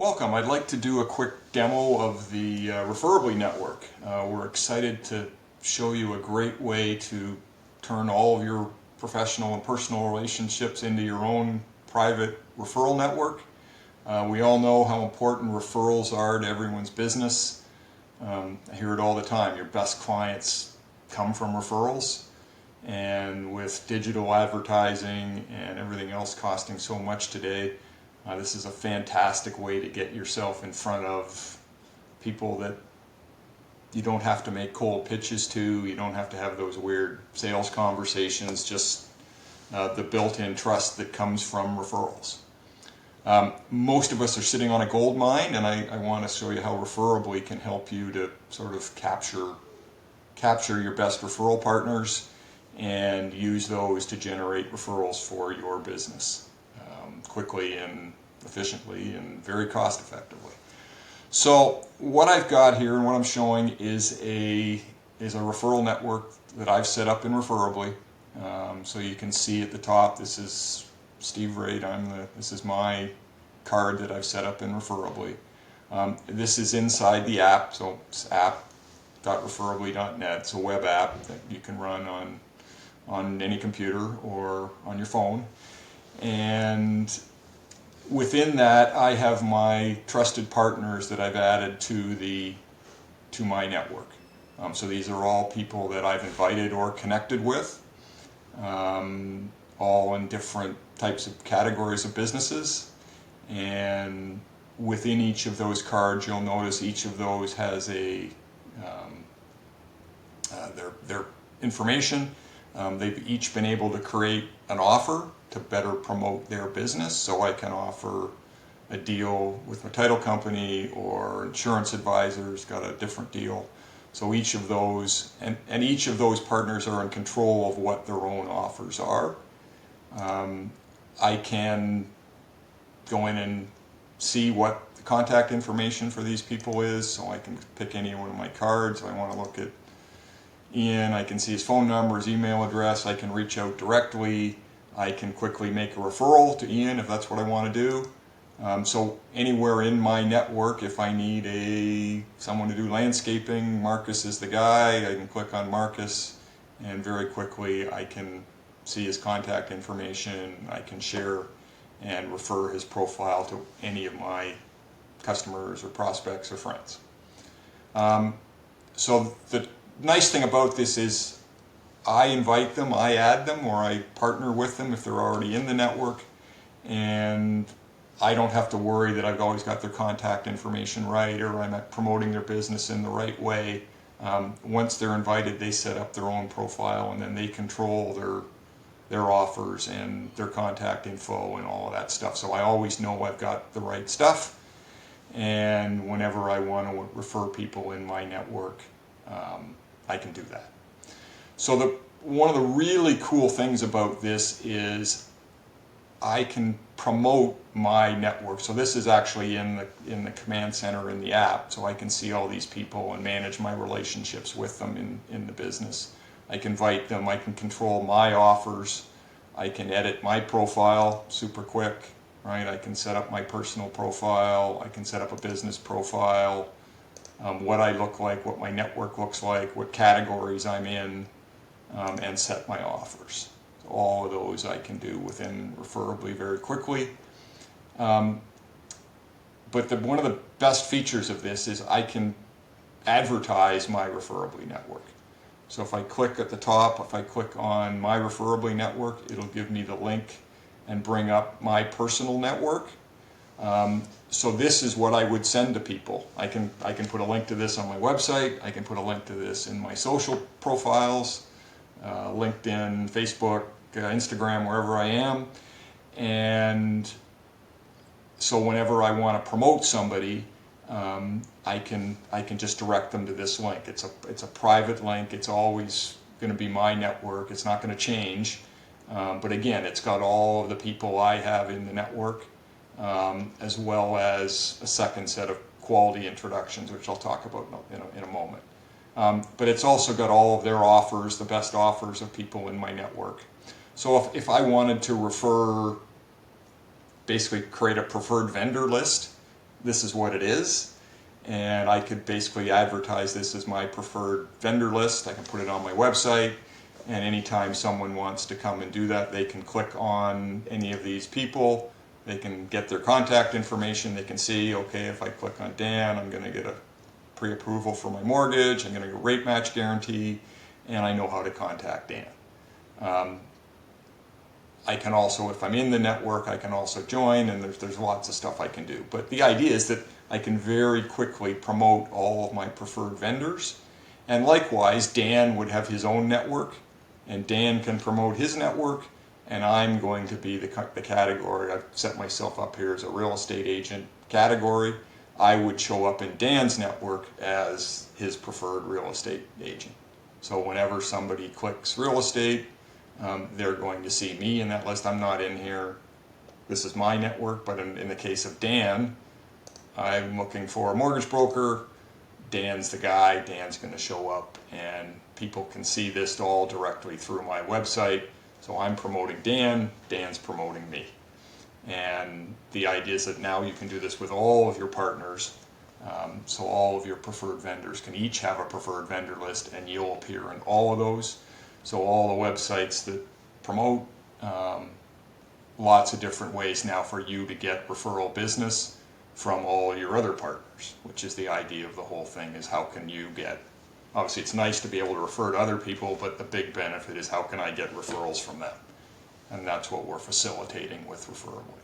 Welcome. I'd like to do a quick demo of the Referably network. We're excited to show you a great way to turn all of your professional and personal relationships into your own private referral network. We all know how important referrals are to everyone's business. I hear it all the time. Your best clients come from referrals. And with digital advertising and everything else costing so much today, this is a fantastic way to get yourself in front of people that you don't have to make cold pitches to, you don't have to have those weird sales conversations, just the built-in trust that comes from referrals. Most of us are sitting on a gold mine, and I want to show you how Referably can help you to sort of capture your best referral partners and use those to generate referrals for your business quickly and efficiently and very cost effectively. So what I've got here and what I'm showing is a referral network that I've set up in Referably. So you can see at the top, this is Steve Raid. This is my card that I've set up in Referably. This is inside the app, so it's app.referably.net. It's a web app that you can run on any computer or on your phone. And within that, I have my trusted partners that I've added to my network. So these are all people that I've invited or connected with, all in different types of categories of businesses. And within each of those cards, you'll notice each of those has their information. They've each been able to create an offer to better promote their business. So I can offer a deal with my title company, or insurance advisor's got a different deal. So each of those, and each of those partners are in control of what their own offers are. I can go in and see what the contact information for these people is, so I can pick any one of my cards. If I want to look at Ian, I can see his phone number, his email address, I can reach out directly, I can quickly make a referral to Ian if that's what I want to do. So anywhere in my network, if I need someone to do landscaping, Marcus is the guy. I can click on Marcus and very quickly I can see his contact information. I can share and refer his profile to any of my customers or prospects or friends. So the nice thing about this is I invite them, I add them, or I partner with them if they're already in the network, and I don't have to worry that I've always got their contact information right or I'm promoting their business in the right way. Once they're invited, they set up their own profile, and then they control their offers and their contact info and all of that stuff. So I always know I've got the right stuff, and whenever I want to refer people in my network, I can do that. So one of the really cool things about this is I can promote my network. So this is actually in the command center in the app, so I can see all these people and manage my relationships with them in the business. I can invite them, I can control my offers, I can edit my profile super quick, right? I can set up my personal profile, I can set up a business profile, what I look like, what my network looks like, what categories I'm in, and set my offers. So all of those I can do within Referably very quickly. But one of the best features of this is I can advertise my Referably network. So if I click at the top, if I click on my Referably network, it'll give me the link and bring up my personal network. So this is what I would send to people. I can put a link to this on my website, I can put a link to this in my social profiles, LinkedIn, Facebook, Instagram, wherever I am. And so whenever I want to promote somebody, I can just direct them to this link. It's a private link. It's always going to be my network. It's not going to change. But again, it's got all of the people I have in the network, as well as a second set of quality introductions, which I'll talk about in a moment. But it's also got all of their offers, the best offers of people in my network. So if I wanted to basically create a preferred vendor list, this is what it is, and I could basically advertise this as my preferred vendor list. I can put it on my website, and anytime someone wants to come and do that, they can click on any of these people. They can get their contact information. They can see, okay, if I click on Dan, I'm going to get a pre-approval for my mortgage, I'm going to get a rate match guarantee, and I know how to contact Dan. I can also, if I'm in the network, I can also join, and there's lots of stuff I can do. But the idea is that I can very quickly promote all of my preferred vendors. And likewise, Dan would have his own network, and Dan can promote his network, and I'm going to be the category. I've set myself up here as a real estate agent category. I would show up in Dan's network as his preferred real estate agent. So whenever somebody clicks real estate, they're going to see me in that list. I'm not in here. This is my network, but in the case of Dan, I'm looking for a mortgage broker. Dan's the guy. Dan's going to show up, and people can see this all directly through my website. So I'm promoting Dan, Dan's promoting me. And the idea is that now you can do this with all of your partners. So all of your preferred vendors can each have a preferred vendor list, and you'll appear in all of those. So all the websites that promote, lots of different ways now for you to get referral business from all your other partners, which is the idea of the whole thing, is how can you get, obviously it's nice to be able to refer to other people, but the big benefit is how can I get referrals from them? And that's what we're facilitating with Referably.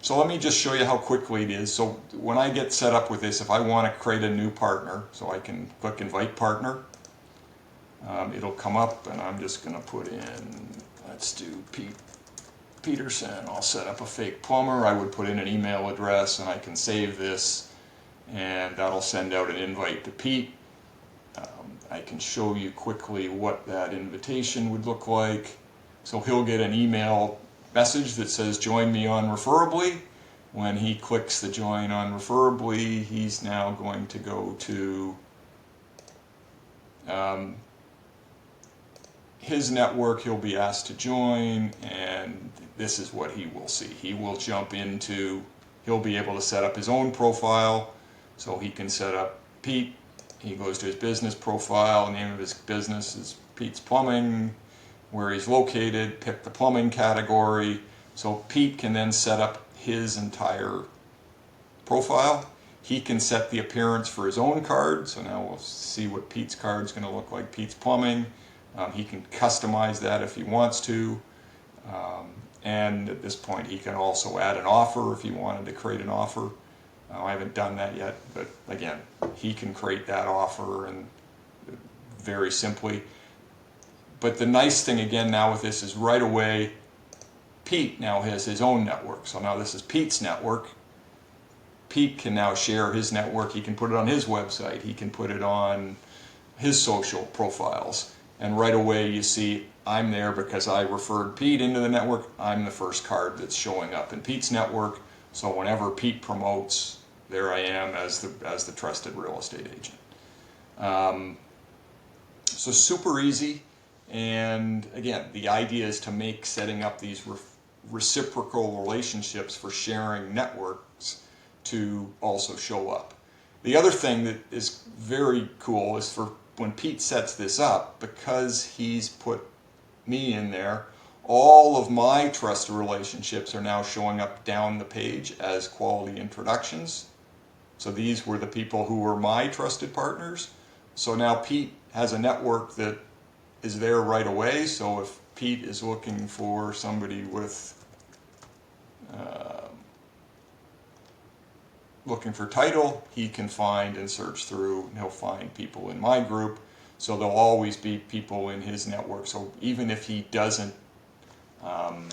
So let me just show you how quickly it is. So when I get set up with this, if I want to create a new partner, so I can click Invite Partner. It'll come up, and I'm just going to put in, let's do Pete Peterson. I'll set up a fake plumber. I would put in an email address, and I can save this, and that'll send out an invite to Pete. I can show you quickly what that invitation would look like. So he'll get an email message that says join me on Referably. When he clicks the join on Referably, he's now going to go to his network. He'll be asked to join, and this is what he will see. He will jump into, he'll be able to set up his own profile, so he can set up Pete. He goes to his business profile. The name of his business is Pete's Plumbing. Where he's located, pick the plumbing category. So Pete can then set up his entire profile. He can set the appearance for his own card. So now we'll see what Pete's card is going to look like. Pete's Plumbing. He can customize that if he wants to. And at this point, he can also add an offer if he wanted to create an offer. I haven't done that yet, but again, he can create that offer, and very simply. But the nice thing again now with this is right away, Pete now has his own network. So now this is Pete's network. Pete can now share his network. He can put it on his website. He can put it on his social profiles. And right away you see I'm there because I referred Pete into the network. I'm the first card that's showing up in Pete's network. So whenever Pete promotes, there I am as the trusted real estate agent. So super easy. And again, the idea is to make setting up these reciprocal relationships for sharing networks to also show up. The other thing that is very cool is for when Pete sets this up, because he's put me in there, all of my trusted relationships are now showing up down the page as quality introductions. So these were the people who were my trusted partners. So now Pete has a network that is there right away. So if Pete is looking for somebody with looking for title, he can find and search through, and he'll find people in my group. So there'll always be people in his network. So even if he doesn't have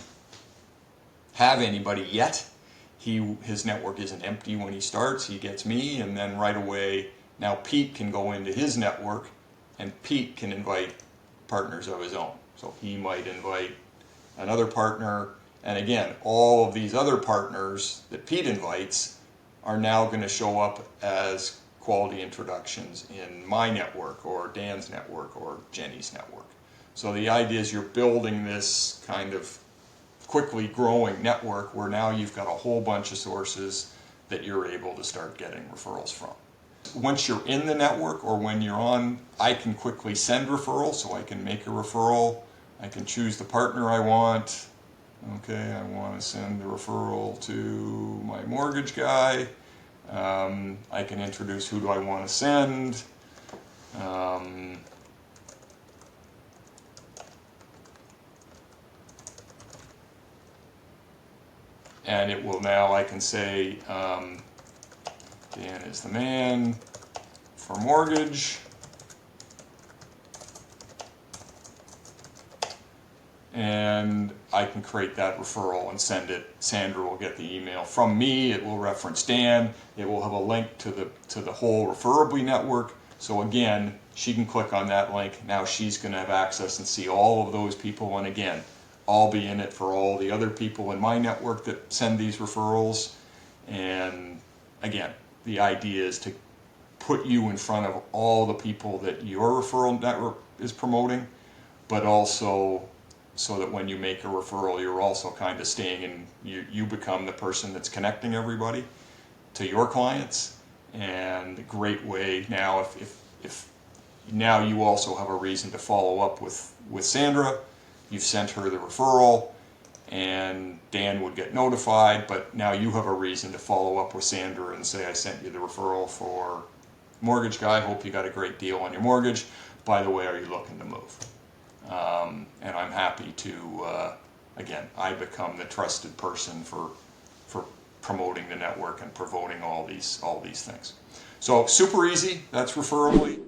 anybody yet, his network isn't empty when he starts. He gets me, and then right away now Pete can go into his network, and Pete can invite partners of his own. So he might invite another partner, and again, all of these other partners that Pete invites are now going to show up as quality introductions in my network or Dan's network or Jenny's network. So the idea is you're building this kind of quickly growing network where now you've got a whole bunch of sources that you're able to start getting referrals from. Once you're in the network or when you're on, I can quickly send referrals, so I can make a referral. I can choose the partner I want. Okay, I want to send the referral to my mortgage guy. I can introduce who do I want to send. And it will now, I can say, Dan is the man for mortgage. And I can create that referral and send it. Sandra will get the email from me. It will reference Dan. It will have a link to the whole Referably network. So again, she can click on that link. Now she's going to have access and see all of those people. And again, I'll be in it for all the other people in my network that send these referrals. And again, the idea is to put you in front of all the people that your referral network is promoting, but also so that when you make a referral, you're also kind of staying in, you become the person that's connecting everybody to your clients. And a great way now, if now you also have a reason to follow up with Sandra. You've sent her the referral and Dan would get notified, but now you have a reason to follow up with Sandra and say, I sent you the referral for mortgage guy, hope you got a great deal on your mortgage. By the way, are you looking to move? And I'm happy to, again, I become the trusted person for promoting the network and promoting all these things. So super easy, that's Referably.